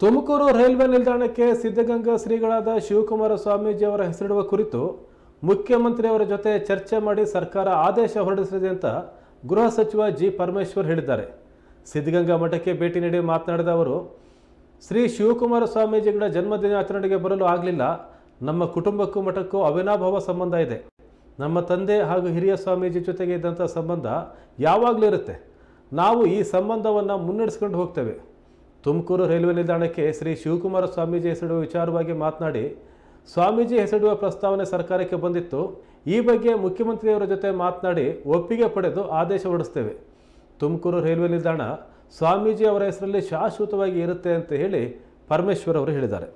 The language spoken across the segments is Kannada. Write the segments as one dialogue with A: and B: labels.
A: ತುಮಕೂರು ರೈಲ್ವೆ ನಿಲ್ದಾಣಕ್ಕೆ ಸಿದ್ಧಗಂಗಾ ಶ್ರೀಗಳಾದ ಶಿವಕುಮಾರ ಸ್ವಾಮೀಜಿ ಅವರ ಹೆಸರಿಡುವ ಕುರಿತು ಮುಖ್ಯಮಂತ್ರಿಯವರ ಜೊತೆ ಚರ್ಚೆ ಮಾಡಿ ಸರ್ಕಾರ ಆದೇಶ ಹೊರಡಿಸಿದೆ ಅಂತ ಗೃಹ ಸಚಿವ ಜಿ ಪರಮೇಶ್ವರ್ ಹೇಳಿದ್ದಾರೆ. ಸಿದ್ಧಗಂಗಾ ಮಠಕ್ಕೆ ಭೇಟಿ ನೀಡಿ ಮಾತನಾಡಿದ ಅವರು, ಶ್ರೀ ಶಿವಕುಮಾರ ಸ್ವಾಮೀಜಿಗಳ ಜನ್ಮದಿನಾಚರಣೆಗೆ ಬರಲು ಆಗಲಿಲ್ಲ. ನಮ್ಮ ಕುಟುಂಬಕ್ಕೂ ಮಠಕ್ಕೂ ಅವಿನಾಭಾವ ಸಂಬಂಧ ಇದೆ. ನಮ್ಮ ತಂದೆ ಹಾಗೂ ಹಿರಿಯ ಸ್ವಾಮೀಜಿ ಜೊತೆಗೆ ಇದ್ದಂಥ ಸಂಬಂಧ ಯಾವಾಗಲೂ ಇರುತ್ತೆ. ನಾವು ಈ ಸಂಬಂಧವನ್ನು ಮುನ್ನಡೆಸ್ಕೊಂಡು ಹೋಗ್ತೇವೆ. ತುಮಕೂರು ರೈಲ್ವೆ ನಿಲ್ದಾಣಕ್ಕೆ ಶ್ರೀ ಶಿವಕುಮಾರ ಸ್ವಾಮೀಜಿ ಹೆಸರಿಡುವ ವಿಚಾರವಾಗಿ ಮಾತನಾಡಿ, ಸ್ವಾಮೀಜಿ ಹೆಸರಿಡುವ ಪ್ರಸ್ತಾವನೆ ಸರ್ಕಾರಕ್ಕೆ ಬಂದಿತ್ತು. ಈ ಬಗ್ಗೆ ಮುಖ್ಯಮಂತ್ರಿಯವರ ಜೊತೆ ಮಾತನಾಡಿ ಒಪ್ಪಿಗೆ ಪಡೆದು ಆದೇಶ ಹೊರಡಿಸ್ತೇವೆ. ತುಮಕೂರು ರೈಲ್ವೆ ನಿಲ್ದಾಣ ಸ್ವಾಮೀಜಿ ಅವರ ಹೆಸರಲ್ಲಿ ಶಾಶ್ವತವಾಗಿ ಇರುತ್ತೆ ಅಂತ ಹೇಳಿ ಪರಮೇಶ್ವರ್ ಅವರು ಹೇಳಿದ್ದಾರೆ.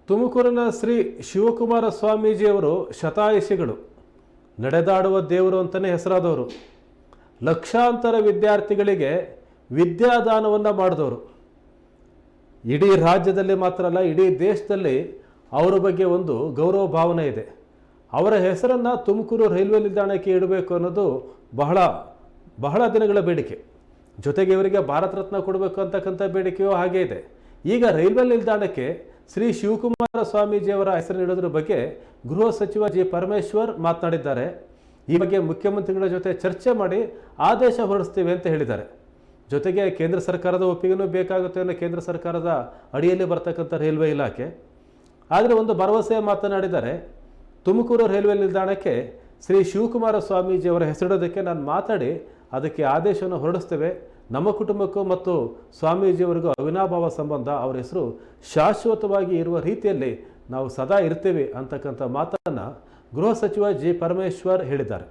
A: ತುಮಕೂರಿನ ಶ್ರೀ ಶಿವಕುಮಾರ ಸ್ವಾಮೀಜಿಯವರು ಶತಾಯುಷಿಗಳು, ನಡೆದಾಡುವ ದೇವರು ಅಂತಲೇ ಹೆಸರಾದವರು. ಲಕ್ಷಾಂತರ ವಿದ್ಯಾರ್ಥಿಗಳಿಗೆ ವಿದ್ಯಾದಾನವನ್ನು ಮಾಡಿದವರು. ಇಡೀ ರಾಜ್ಯದಲ್ಲಿ ಮಾತ್ರ ಅಲ್ಲ, ಇಡೀ ದೇಶದಲ್ಲಿ ಅವರ ಬಗ್ಗೆ ಒಂದು ಗೌರವ ಭಾವನೆ ಇದೆ. ಅವರ ಹೆಸರನ್ನು ತುಮಕೂರು ರೈಲ್ವೆ ನಿಲ್ದಾಣಕ್ಕೆ ಇಡಬೇಕು ಅನ್ನೋದು ಬಹಳ ದಿನಗಳ ಬೇಡಿಕೆ. ಜೊತೆಗೆ ಇವರಿಗೆ ಭಾರತ ರತ್ನ ಕೊಡಬೇಕು ಅಂತಕ್ಕಂಥ ಬೇಡಿಕೆಯೂ ಹಾಗೇ ಇದೆ. ಈಗ ರೈಲ್ವೆ ನಿಲ್ದಾಣಕ್ಕೆ ಶ್ರೀ ಶಿವಕುಮಾರ ಸ್ವಾಮೀಜಿಯವರ ಹೆಸರಿಡುವುದರ ಬಗ್ಗೆ ಗೃಹ ಸಚಿವ ಜಿ ಪರಮೇಶ್ವರ್ ಮಾತನಾಡಿದ್ದಾರೆ. ಈ ಬಗ್ಗೆ ಮುಖ್ಯಮಂತ್ರಿಗಳ ಜೊತೆ ಚರ್ಚೆ ಮಾಡಿ ಆದೇಶ ಹೊರಡಿಸ್ತೀವಿ ಅಂತ ಹೇಳಿದ್ದಾರೆ. ಜೊತೆಗೆ ಕೇಂದ್ರ ಸರ್ಕಾರದ ಒಪ್ಪಿಗೆನೂ ಬೇಕಾಗುತ್ತೆ ಅನ್ನೋ ಕೇಂದ್ರ ಸರ್ಕಾರದ ಅಡಿಯಲ್ಲಿ ಬರ್ತಕ್ಕಂಥ ರೈಲ್ವೆ ಇಲಾಖೆ. ಆದರೆ ಒಂದು ಭರವಸೆ ಮಾತನಾಡಿದ್ದಾರೆ, ತುಮಕೂರು ರೈಲ್ವೆ ನಿಲ್ದಾಣಕ್ಕೆ ಶ್ರೀ ಶಿವಕುಮಾರ ಸ್ವಾಮೀಜಿಯವರ ಹೆಸರಿಡೋದಕ್ಕೆ ನಾನು ಮಾತಾಡಿ ಅದಕ್ಕೆ ಆದೇಶವನ್ನು ಹೊರಡಿಸ್ತೇವೆ. ನಮ್ಮ ಕುಟುಂಬಕ್ಕೂ ಮತ್ತು ಸ್ವಾಮೀಜಿಯವರಿಗೂ ಅವಿನಾಭಾವ ಸಂಬಂಧ, ಅವರ ಹೆಸರು ಶಾಶ್ವತವಾಗಿ ಇರುವ ರೀತಿಯಲ್ಲಿ ನಾವು ಸದಾ ಇರ್ತೇವೆ ಅಂತಕ್ಕಂಥ ಮಾತನ್ನು ಗೃಹ ಸಚಿವ ಜಿ ಪರಮೇಶ್ವರ್ ಹೇಳಿದ್ದಾರೆ.